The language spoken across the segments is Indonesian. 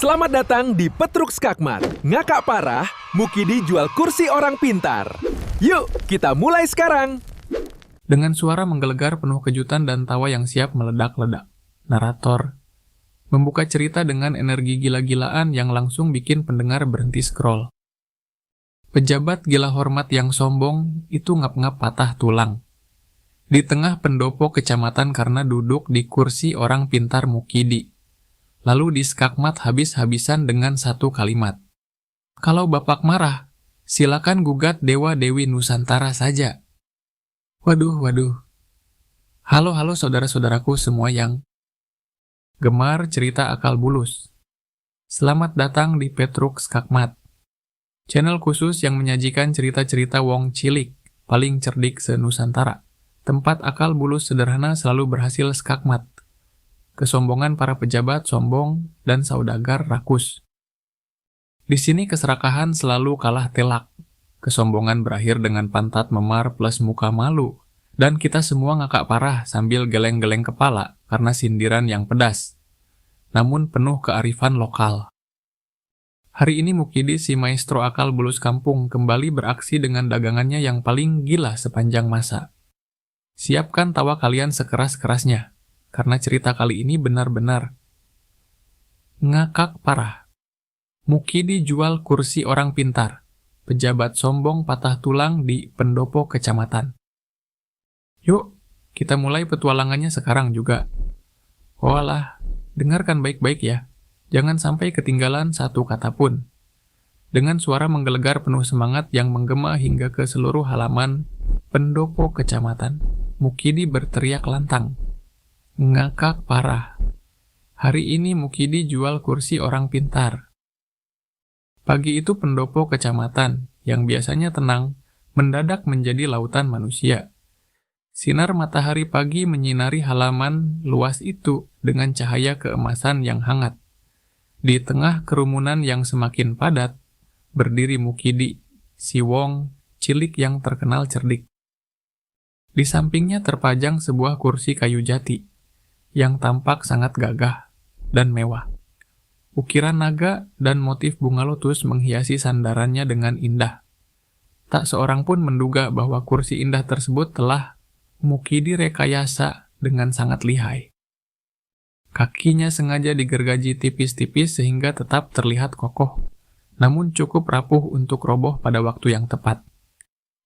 Selamat datang di Petruk Skakmat. Ngakak parah, Mukidi jual kursi orang pintar. Yuk, kita mulai sekarang. Dengan suara menggelegar penuh kejutan dan tawa yang siap meledak-ledak, narator membuka cerita dengan energi gila-gilaan yang langsung bikin pendengar berhenti scroll. Pejabat gila hormat yang sombong itu ngap-ngap patah tulang. Di tengah pendopo kecamatan karena duduk di kursi orang pintar Mukidi. Lalu diskakmat habis-habisan dengan satu kalimat. Kalau Bapak marah, silakan gugat Dewa-Dewi Nusantara saja. Waduh. Halo saudara-saudaraku semua yang gemar cerita akal bulus. Selamat datang di Petruk Skakmat, channel khusus yang menyajikan cerita-cerita wong cilik, paling cerdik se-Nusantara. Tempat akal bulus sederhana selalu berhasil skakmat. Kesombongan para pejabat sombong dan saudagar rakus. Di sini keserakahan selalu kalah telak. Kesombongan berakhir dengan pantat memar plus muka malu. Dan kita semua ngakak parah sambil geleng-geleng kepala karena sindiran yang pedas. Namun penuh kearifan lokal. Hari ini Mukidi si maestro akal bulus kampung kembali beraksi dengan dagangannya yang paling gila sepanjang masa. Siapkan tawa kalian sekeras-kerasnya. Karena cerita kali ini benar-benar ngakak parah. Mukidi jual kursi orang pintar. Pejabat sombong patah tulang di pendopo kecamatan. Yuk, kita mulai petualangannya sekarang juga. Walah, dengarkan baik-baik ya. Jangan sampai ketinggalan satu kata pun. Dengan suara menggelegar penuh semangat yang menggema hingga ke seluruh halaman pendopo kecamatan, Mukidi berteriak lantang. Ngakak parah. Hari ini Mukidi jual kursi orang pintar. Pagi itu pendopo kecamatan, yang biasanya tenang, mendadak menjadi lautan manusia. Sinar matahari pagi menyinari halaman luas itu dengan cahaya keemasan yang hangat. Di tengah kerumunan yang semakin padat, berdiri Mukidi, si wong cilik yang terkenal cerdik. Di sampingnya terpajang sebuah kursi kayu jati, yang tampak sangat gagah dan mewah. Ukiran naga dan motif bunga lotus menghiasi sandarannya dengan indah. Tak seorang pun menduga bahwa kursi indah tersebut telah Mukidi rekayasa dengan sangat lihai. Kakinya sengaja digergaji tipis-tipis sehingga tetap terlihat kokoh, namun cukup rapuh untuk roboh pada waktu yang tepat.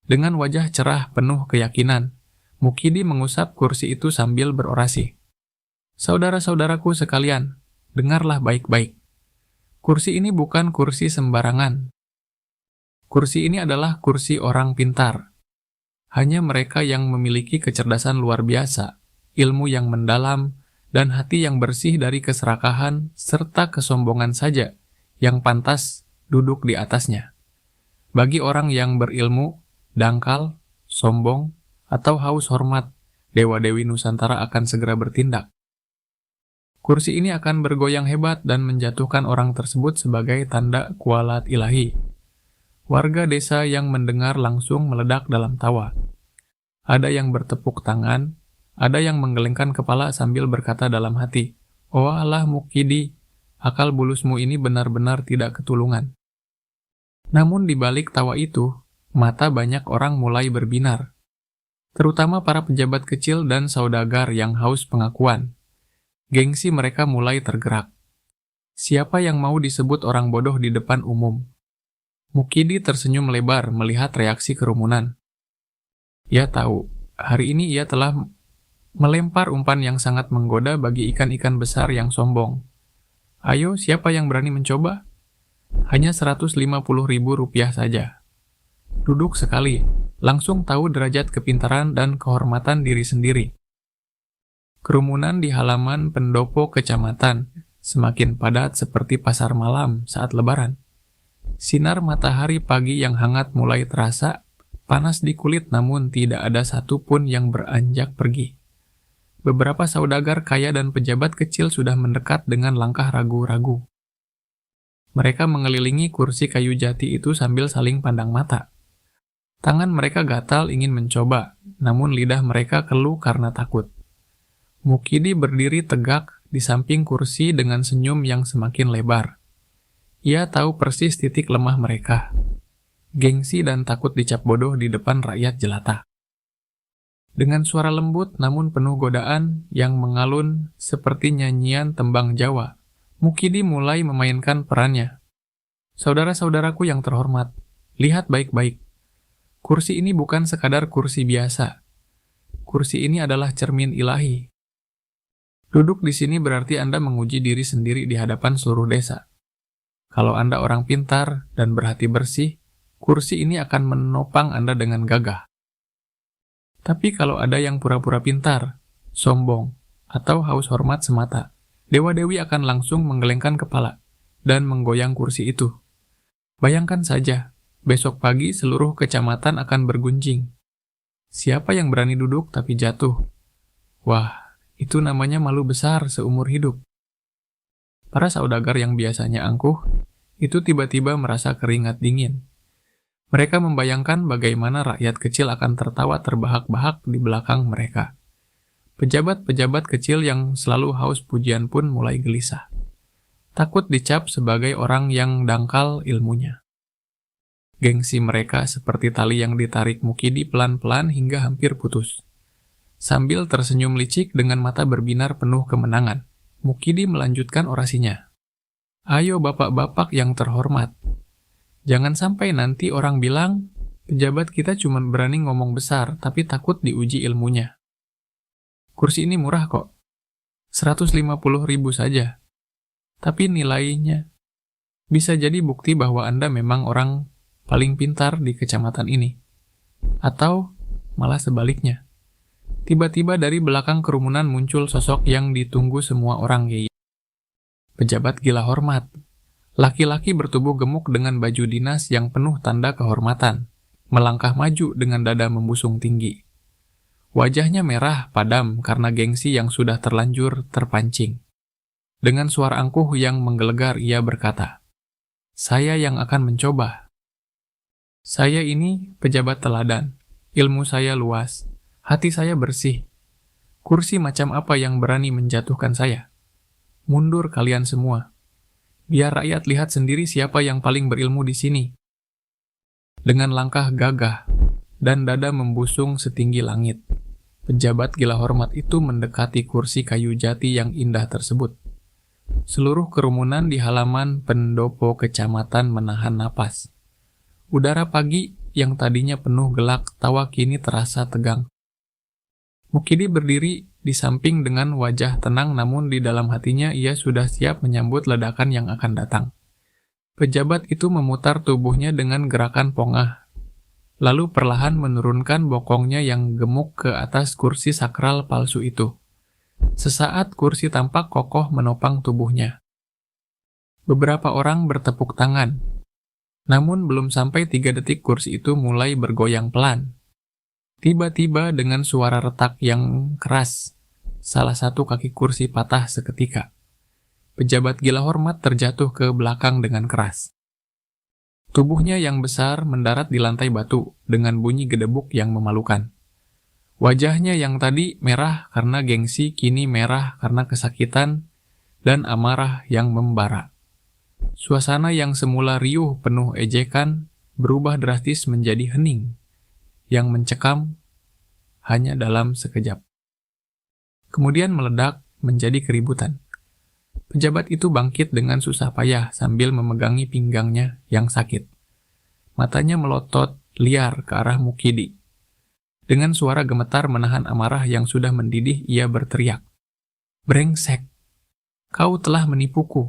Dengan wajah cerah penuh keyakinan, Mukidi mengusap kursi itu sambil berorasi. Saudara-saudaraku sekalian, dengarlah baik-baik. Kursi ini bukan kursi sembarangan. Kursi ini adalah kursi orang pintar. Hanya mereka yang memiliki kecerdasan luar biasa, ilmu yang mendalam, dan hati yang bersih dari keserakahan serta kesombongan saja yang pantas duduk di atasnya. Bagi orang yang berilmu, dangkal, sombong, atau haus hormat, Dewa-Dewi Nusantara akan segera bertindak. Kursi ini akan bergoyang hebat dan menjatuhkan orang tersebut sebagai tanda kualat ilahi. Warga desa yang mendengar langsung meledak dalam tawa. Ada yang bertepuk tangan, ada yang menggelengkan kepala sambil berkata dalam hati, "Oh Allah Mukidi, akal bulusmu ini benar-benar tidak ketulungan." Namun di balik tawa itu, mata banyak orang mulai berbinar. Terutama para pejabat kecil dan saudagar yang haus pengakuan. Gengsi mereka mulai tergerak. Siapa yang mau disebut orang bodoh di depan umum? Mukidi tersenyum lebar melihat reaksi kerumunan. Ia tahu, hari ini ia telah melempar umpan yang sangat menggoda bagi ikan-ikan besar yang sombong. Ayo, siapa yang berani mencoba? Hanya Rp150.000 saja. Duduk sekali, langsung tahu derajat kepintaran dan kehormatan diri sendiri. Kerumunan di halaman pendopo kecamatan semakin padat seperti pasar malam saat lebaran. Sinar matahari pagi yang hangat mulai terasa, panas di kulit namun tidak ada satupun yang beranjak pergi. Beberapa saudagar kaya dan pejabat kecil sudah mendekat dengan langkah ragu-ragu. Mereka mengelilingi kursi kayu jati itu sambil saling pandang mata. Tangan mereka gatal ingin mencoba, namun lidah mereka keluh karena takut. Mukidi berdiri tegak di samping kursi dengan senyum yang semakin lebar. Ia tahu persis titik lemah mereka. Gengsi dan takut dicap bodoh di depan rakyat jelata. Dengan suara lembut namun penuh godaan yang mengalun seperti nyanyian tembang Jawa, Mukidi mulai memainkan perannya. Saudara-saudaraku yang terhormat, lihat baik-baik. Kursi ini bukan sekadar kursi biasa. Kursi ini adalah cermin ilahi. Duduk di sini berarti Anda menguji diri sendiri di hadapan seluruh desa. Kalau Anda orang pintar dan berhati bersih, kursi ini akan menopang Anda dengan gagah. Tapi kalau ada yang pura-pura pintar, sombong, atau haus hormat semata, dewa-dewi akan langsung menggelengkan kepala dan menggoyang kursi itu. Bayangkan saja, besok pagi seluruh kecamatan akan bergunjing. Siapa yang berani duduk tapi jatuh? Wah, itu namanya malu besar seumur hidup. Para saudagar yang biasanya angkuh, itu tiba-tiba merasa keringat dingin. Mereka membayangkan bagaimana rakyat kecil akan tertawa terbahak-bahak di belakang mereka. Pejabat-pejabat kecil yang selalu haus pujian pun mulai gelisah. Takut dicap sebagai orang yang dangkal ilmunya. Gengsi mereka seperti tali yang ditarik Mukidi pelan-pelan hingga hampir putus. Sambil tersenyum licik dengan mata berbinar penuh kemenangan, Mukidi melanjutkan orasinya. Ayo bapak-bapak yang terhormat. Jangan sampai nanti orang bilang, pejabat kita cuma berani ngomong besar tapi takut diuji ilmunya. Kursi ini murah kok. 150.000 saja. Tapi nilainya bisa jadi bukti bahwa Anda memang orang paling pintar di kecamatan ini. Atau malah sebaliknya. Tiba-tiba dari belakang kerumunan muncul sosok yang ditunggu semua orang yaitu pejabat gila hormat. Laki-laki bertubuh gemuk dengan baju dinas yang penuh tanda kehormatan, melangkah maju dengan dada membusung tinggi. Wajahnya merah padam karena gengsi yang sudah terlanjur terpancing. Dengan suara angkuh yang menggelegar ia berkata, "Saya yang akan mencoba. Saya ini pejabat teladan, ilmu saya luas, hati saya bersih. Kursi macam apa yang berani menjatuhkan saya? Mundur kalian semua. Biar rakyat lihat sendiri siapa yang paling berilmu di sini." Dengan langkah gagah dan dada membusung setinggi langit, pejabat gila hormat itu mendekati kursi kayu jati yang indah tersebut. Seluruh kerumunan di halaman pendopo kecamatan menahan napas. Udara pagi yang tadinya penuh gelak tawa kini terasa tegang. Mukidi berdiri di samping dengan wajah tenang namun di dalam hatinya ia sudah siap menyambut ledakan yang akan datang. Pejabat itu memutar tubuhnya dengan gerakan pongah, lalu perlahan menurunkan bokongnya yang gemuk ke atas kursi sakral palsu itu. Sesaat kursi tampak kokoh menopang tubuhnya. Beberapa orang bertepuk tangan, namun belum sampai 3 detik kursi itu mulai bergoyang pelan. Tiba-tiba dengan suara retak yang keras, salah satu kaki kursi patah seketika. Pejabat gila hormat terjatuh ke belakang dengan keras. Tubuhnya yang besar mendarat di lantai batu dengan bunyi gedebuk yang memalukan. Wajahnya yang tadi merah karena gengsi kini merah karena kesakitan dan amarah yang membara. Suasana yang semula riuh penuh ejekan berubah drastis menjadi hening yang mencekam hanya dalam sekejap. Kemudian meledak menjadi keributan. Pejabat itu bangkit dengan susah payah sambil memegangi pinggangnya yang sakit. Matanya melotot liar ke arah Mukidi. Dengan suara gemetar menahan amarah yang sudah mendidih, ia berteriak, "Brengsek! Kau telah menipuku.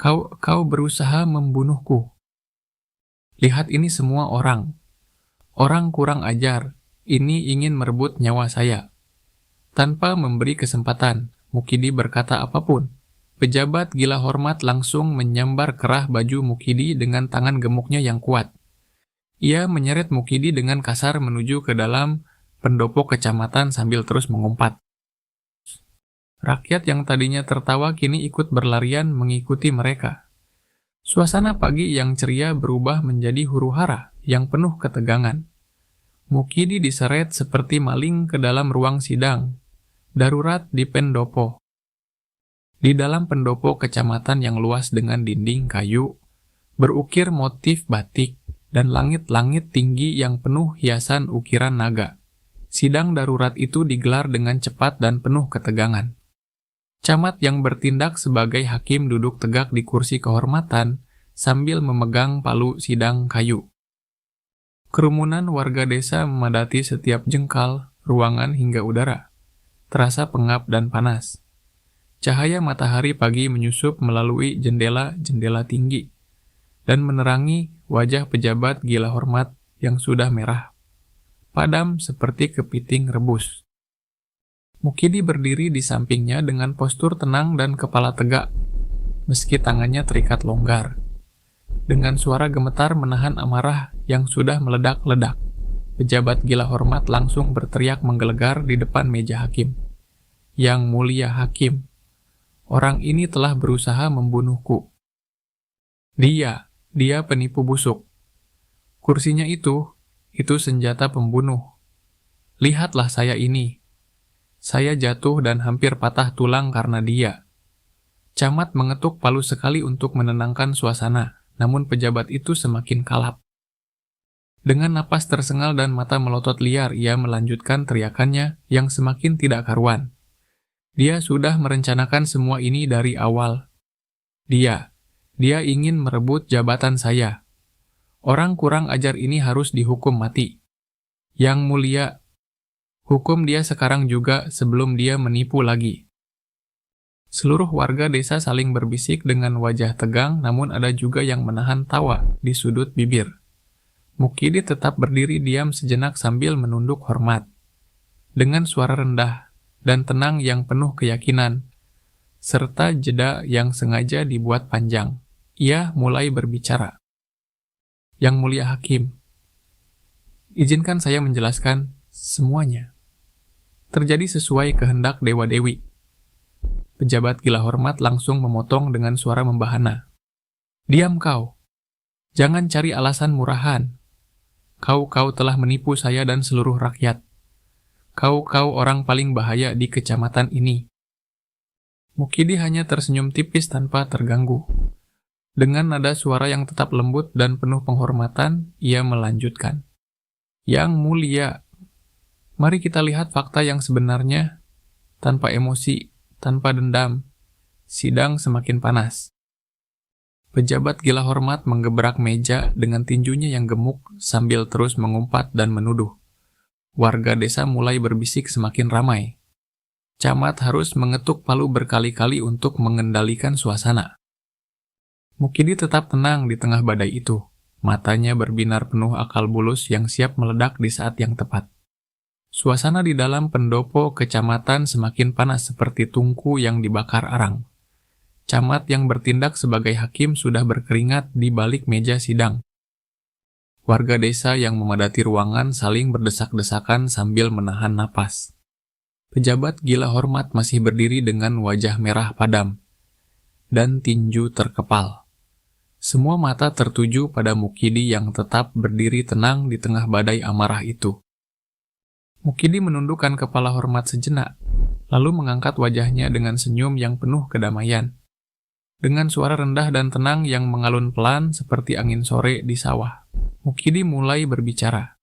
Kau berusaha membunuhku. Lihat ini semua orang. Orang kurang ajar, ini ingin merebut nyawa saya." Tanpa memberi kesempatan, Mukidi berkata apapun. Pejabat gila hormat langsung menyambar kerah baju Mukidi dengan tangan gemuknya yang kuat. Ia menyeret Mukidi dengan kasar menuju ke dalam pendopo kecamatan sambil terus mengumpat. Rakyat yang tadinya tertawa kini ikut berlarian mengikuti mereka. Suasana pagi yang ceria berubah menjadi huru-hara yang penuh ketegangan. Mukidi diseret seperti maling ke dalam ruang sidang darurat di pendopo. Di dalam pendopo kecamatan yang luas dengan dinding kayu, berukir motif batik, dan langit-langit tinggi yang penuh hiasan ukiran naga, sidang darurat itu digelar dengan cepat dan penuh ketegangan. Camat yang bertindak sebagai hakim duduk tegak di kursi kehormatan sambil memegang palu sidang kayu. Kerumunan warga desa memadati setiap jengkal, ruangan hingga udara. Terasa pengap dan panas. Cahaya matahari pagi menyusup melalui jendela-jendela tinggi dan menerangi wajah pejabat gila hormat yang sudah merah, padam seperti kepiting rebus. Mukidi berdiri di sampingnya dengan postur tenang dan kepala tegak, meski tangannya terikat longgar. Dengan suara gemetar menahan amarah yang sudah meledak-ledak, pejabat gila hormat langsung berteriak menggelegar di depan meja hakim. "Yang mulia hakim, orang ini telah berusaha membunuhku. Dia penipu busuk. Kursinya itu senjata pembunuh. Lihatlah saya ini. Saya jatuh dan hampir patah tulang karena dia." Camat mengetuk palu sekali untuk menenangkan suasana, namun pejabat itu semakin kalap. Dengan napas tersengal dan mata melotot liar, ia melanjutkan teriakannya yang semakin tidak karuan. Dia sudah merencanakan semua ini dari awal. Dia ingin merebut jabatan saya. Orang kurang ajar ini harus dihukum mati. Yang mulia, hukum dia sekarang juga sebelum dia menipu lagi. Seluruh warga desa saling berbisik dengan wajah tegang, namun ada juga yang menahan tawa di sudut bibir. Mukidi tetap berdiri diam sejenak sambil menunduk hormat. Dengan suara rendah dan tenang yang penuh keyakinan, serta jeda yang sengaja dibuat panjang, ia mulai berbicara. "Yang mulia hakim, izinkan saya menjelaskan semuanya. Terjadi sesuai kehendak dewa-dewi." Pejabat gila hormat langsung memotong dengan suara membahana. "Diam kau. Jangan cari alasan murahan. Kau telah menipu saya dan seluruh rakyat. Kau orang paling bahaya di kecamatan ini." Mukidi hanya tersenyum tipis tanpa terganggu. Dengan nada suara yang tetap lembut dan penuh penghormatan, ia melanjutkan. "Yang mulia, mari kita lihat fakta yang sebenarnya. Tanpa emosi, tanpa dendam, sidang semakin panas." Pejabat gila hormat menggebrak meja dengan tinjunya yang gemuk sambil terus mengumpat dan menuduh. Warga desa mulai berbisik semakin ramai. Camat harus mengetuk palu berkali-kali untuk mengendalikan suasana. Mukidi tetap tenang di tengah badai itu. Matanya berbinar penuh akal bulus yang siap meledak di saat yang tepat. Suasana di dalam pendopo kecamatan semakin panas seperti tungku yang dibakar arang. Camat yang bertindak sebagai hakim sudah berkeringat di balik meja sidang. Warga desa yang memadati ruangan saling berdesak-desakan sambil menahan napas. Pejabat gila hormat masih berdiri dengan wajah merah padam dan tinju terkepal. Semua mata tertuju pada Mukidi yang tetap berdiri tenang di tengah badai amarah itu. Mukidi menundukkan kepala hormat sejenak, lalu mengangkat wajahnya dengan senyum yang penuh kedamaian. Dengan suara rendah dan tenang yang mengalun pelan seperti angin sore di sawah, Mukidi mulai berbicara.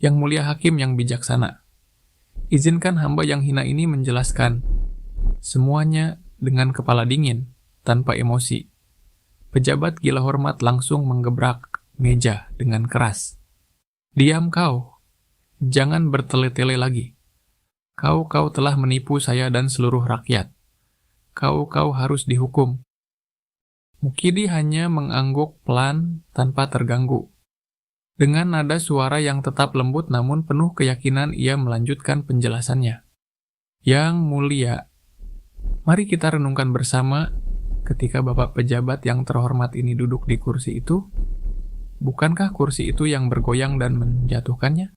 "Yang mulia hakim yang bijaksana, izinkan hamba yang hina ini menjelaskan semuanya dengan kepala dingin, tanpa emosi." Pejabat gila hormat langsung menggebrak meja dengan keras. "Diam kau. Jangan bertele-tele lagi. Kau telah menipu saya dan seluruh rakyat. Kau harus dihukum." Mukidi hanya mengangguk pelan tanpa terganggu. Dengan nada suara yang tetap lembut namun penuh keyakinan, ia melanjutkan penjelasannya. "Yang mulia, mari kita renungkan bersama ketika Bapak pejabat yang terhormat ini duduk di kursi itu. Bukankah kursi itu yang bergoyang dan menjatuhkannya?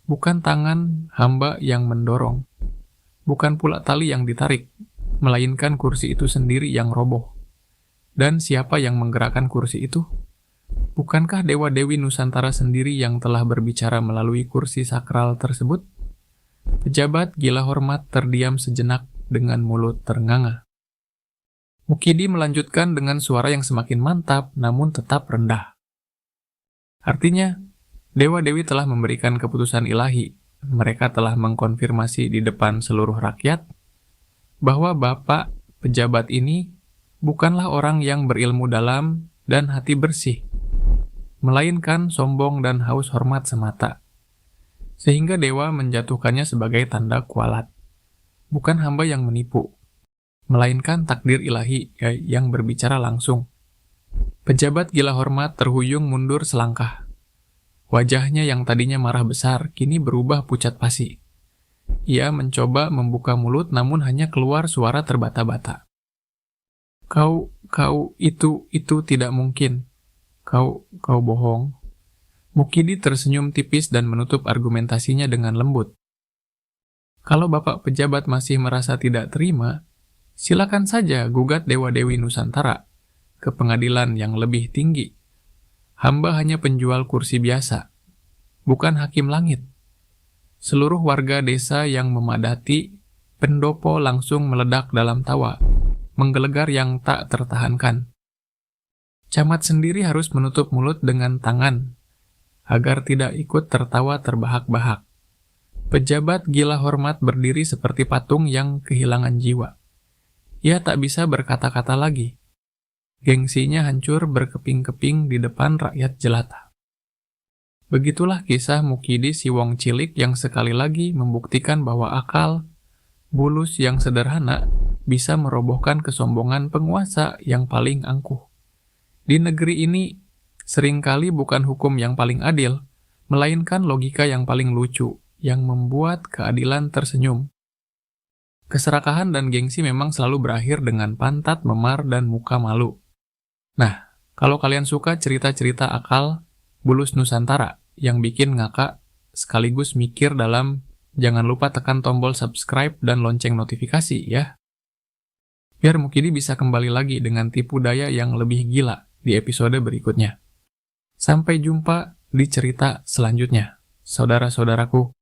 Bukan tangan hamba yang mendorong. Bukan pula tali yang ditarik, melainkan kursi itu sendiri yang roboh. Dan siapa yang menggerakkan kursi itu? Bukankah dewa-dewi Nusantara sendiri yang telah berbicara melalui kursi sakral tersebut?" Pejabat gila hormat terdiam sejenak dengan mulut ternganga. Mukidi melanjutkan dengan suara yang semakin mantap namun tetap rendah. Artinya, dewa-dewi telah memberikan keputusan ilahi. Mereka telah mengkonfirmasi di depan seluruh rakyat bahwa bapak pejabat ini bukanlah orang yang berilmu dalam dan hati bersih, melainkan sombong dan haus hormat semata. Sehingga dewa menjatuhkannya sebagai tanda kualat. Bukan hamba yang menipu, melainkan takdir ilahi yang berbicara langsung. Pejabat gila hormat terhuyung mundur selangkah. Wajahnya yang tadinya marah besar, kini berubah pucat pasi. Ia mencoba membuka mulut namun hanya keluar suara terbata-bata. Itu tidak mungkin. Kau bohong. Mukidi tersenyum tipis dan menutup argumentasinya dengan lembut. Kalau Bapak pejabat masih merasa tidak terima, silakan saja gugat Dewa-Dewi Nusantara ke pengadilan yang lebih tinggi. Hamba hanya penjual kursi biasa, bukan hakim langit. Seluruh warga desa yang memadati pendopo langsung meledak dalam tawa, menggelegar yang tak tertahankan. Camat sendiri harus menutup mulut dengan tangan, agar tidak ikut tertawa terbahak-bahak. Pejabat gila hormat berdiri seperti patung yang kehilangan jiwa. Ia tak bisa berkata-kata lagi. Gengsinya hancur berkeping-keping di depan rakyat jelata. Begitulah kisah Mukidi si wong cilik yang sekali lagi membuktikan bahwa akal, bulus yang sederhana, bisa merobohkan kesombongan penguasa yang paling angkuh. Di negeri ini, seringkali bukan hukum yang paling adil, melainkan logika yang paling lucu, yang membuat keadilan tersenyum. Keserakahan dan gengsi memang selalu berakhir dengan pantat memar dan muka malu. Nah, kalau kalian suka cerita-cerita akal bulus Nusantara yang bikin ngakak sekaligus mikir dalam, jangan lupa tekan tombol subscribe dan lonceng notifikasi ya. Biar Mukidi bisa kembali lagi dengan tipu daya yang lebih gila di episode berikutnya. Sampai jumpa di cerita selanjutnya, saudara-saudaraku.